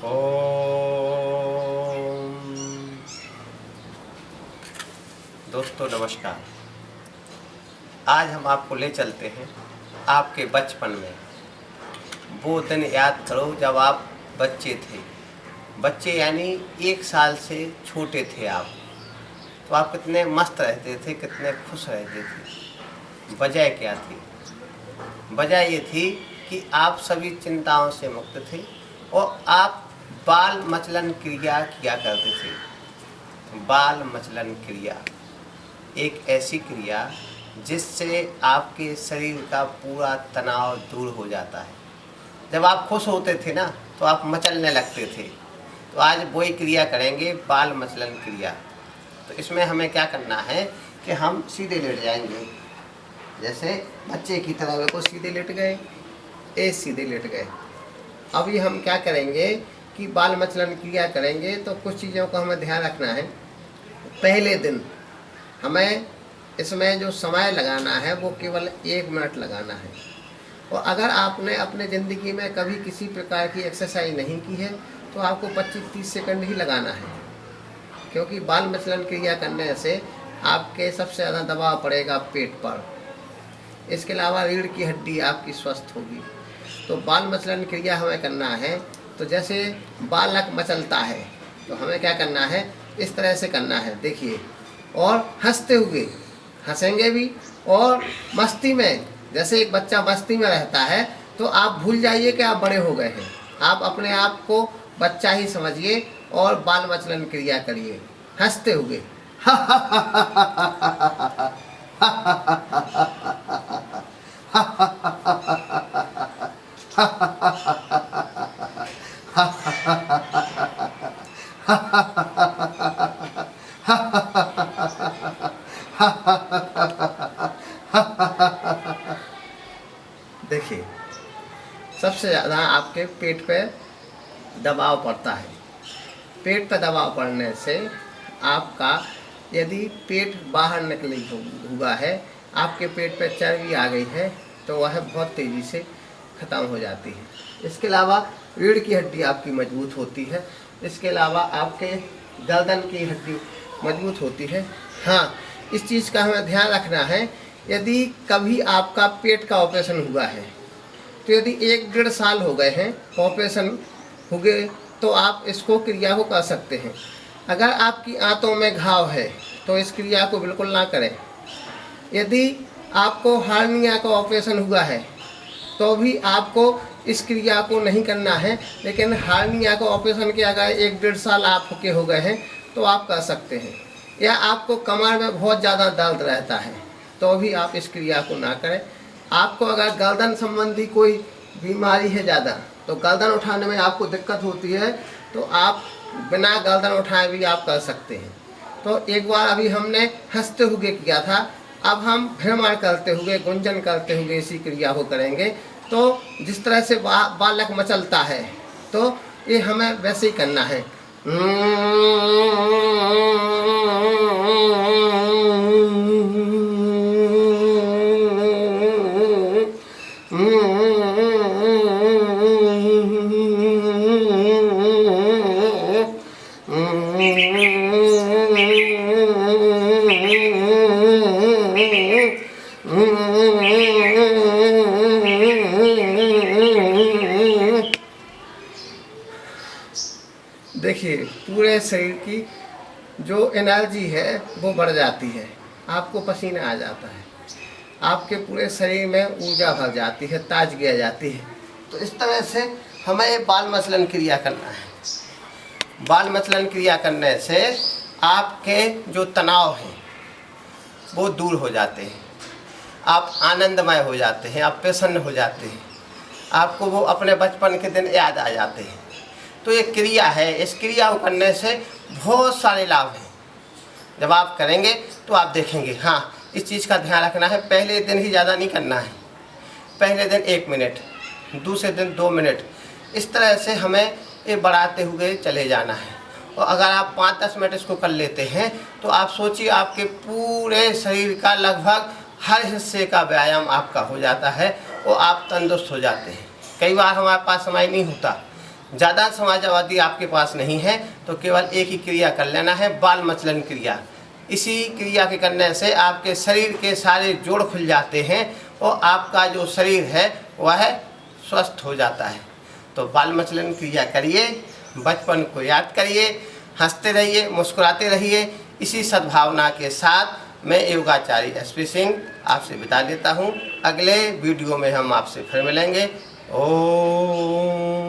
ओम। दोस्तों नमस्कार। आज हम आपको ले चलते हैं आपके बचपन में। वो दिन याद करो जब आप बच्चे थे। बच्चे यानी 1 साल से छोटे थे आप। तो आप कितने मस्त रहते थे, कितने खुश रहते थे। वजह क्या थी? वजह ये थी कि आप सभी चिंताओं से मुक्त थे और आप बाल मचलन क्रिया किया करते थे। बाल मचलन क्रिया एक ऐसी क्रिया जिससे आपके शरीर का पूरा तनाव दूर हो जाता है। जब आप खुश होते थे ना तो आप मचलने लगते थे। तो आज वही क्रिया करेंगे, बाल मचलन क्रिया। तो इसमें हमें क्या करना है कि हम सीधे लेट जाएंगे, जैसे बच्चे की तरह। बिल्कुल सीधे लेट गए, सीधे लेट गए। अभी हम क्या करेंगे कि बाल मचलन क्रिया करेंगे। तो कुछ चीज़ों का हमें ध्यान रखना है। पहले दिन हमें इसमें जो समय लगाना है वो केवल 1 मिनट लगाना है। और अगर आपने अपने ज़िंदगी में कभी किसी प्रकार की एक्सरसाइज नहीं की है तो आपको 25-30 सेकंड ही लगाना है, क्योंकि बाल मचलन क्रिया करने से आपके सबसे ज़्यादा दबाव पड़ेगा पेट पर। इसके अलावा रीढ़ की हड्डी आपकी स्वस्थ होगी। तो बाल मचलन क्रिया हमें करना है। तो जैसे बालक मचलता है तो हमें क्या करना है, इस तरह से करना है, देखिए। और हंसते हुए, हंसेंगे भी। और मस्ती में, जैसे एक बच्चा मस्ती में रहता है तो आप भूल जाइए कि आप बड़े हो गए हैं। आप अपने आप को बच्चा ही समझिए और बाल मचलन क्रिया करिए हंसते हुए। देखिए, सबसे ज़्यादा आपके पेट पे दबाव पड़ता है। पेट पे दबाव पड़ने से आपका, यदि पेट बाहर निकली हुआ है, आपके पेट पे चर्बी आ गई है, तो वह बहुत तेज़ी से ख़त्म हो जाती है। इसके अलावा रीढ़ की हड्डी आपकी मजबूत होती है। इसके अलावा आपके गर्दन की हड्डी मजबूत होती है। हाँ, इस चीज़ का हमें ध्यान रखना है। यदि कभी आपका पेट का ऑपरेशन हुआ है, तो यदि 1-1.5 साल हो गए हैं ऑपरेशन हो गए, तो आप इसको क्रिया को कर सकते हैं। अगर आपकी आंतों में घाव है तो इस क्रिया को बिल्कुल ना करें। यदि आपको हार्निया का ऑपरेशन हुआ है तो भी आपको इस क्रिया को नहीं करना है। लेकिन हार्निया का ऑपरेशन के अगर 1-1.5 साल आपके हो गए हैं तो आप कर सकते हैं। या आपको कमर में बहुत ज़्यादा दर्द रहता है तो भी आप इस क्रिया को ना करें। आपको अगर गर्दन संबंधी कोई बीमारी है ज़्यादा, तो गर्दन उठाने में आपको दिक्कत होती है, तो आप बिना गर्दन उठाए भी आप कर सकते हैं। तो एक बार अभी हमने हंसते हुए किया था, अब हम भ्रमण करते हुए, गुंजन करते हुए इसी क्रिया को करेंगे। तो जिस तरह से बालक मचलता है तो ये हमें वैसे ही करना है। देखिए, पूरे शरीर की जो एनर्जी है वो बढ़ जाती है, आपको पसीना आ जाता है, आपके पूरे शरीर में ऊर्जा भर जाती है, ताजगी आ जाती है। तो इस तरह से हमें बाल मचलन क्रिया करना है। बाल मचलन क्रिया करने से आपके जो तनाव हैं वो दूर हो जाते हैं, आप आनंदमय हो जाते हैं, आप प्रसन्न हो जाते हैं, आपको वो अपने बचपन के दिन याद आ जाते हैं। तो ये क्रिया है, इस क्रिया को करने से बहुत सारे लाभ हैं। जब आप करेंगे तो आप देखेंगे। हाँ, इस चीज़ का ध्यान रखना है, पहले दिन ही ज़्यादा नहीं करना है। पहले दिन 1 मिनट, दूसरे दिन 2 मिनट, इस तरह से हमें ये बढ़ाते हुए चले जाना है। और अगर आप 5-10 मिनट इसको कर लेते हैं तो आप सोचिए, आपके पूरे शरीर का लगभग हर हिस्से का व्यायाम आपका हो जाता है और आप तंदुरुस्त हो जाते हैं। कई बार हमारे पास समय नहीं होता, ज़्यादा समाजवादी आपके पास नहीं है तो केवल एक ही क्रिया कर लेना है, बाल मचलन क्रिया। इसी क्रिया के करने से आपके शरीर के सारे जोड़ खुल जाते हैं और आपका जो शरीर है वह स्वस्थ हो जाता है। तो बाल मचलन क्रिया करिए, बचपन को याद करिए, हंसते रहिए, मुस्कुराते रहिए। इसी सद्भावना के साथ मैं योगाचार्य एसपी सिंह आपसे विदा लेता हूँ। अगले वीडियो में हम आपसे फिर मिलेंगे। ओम।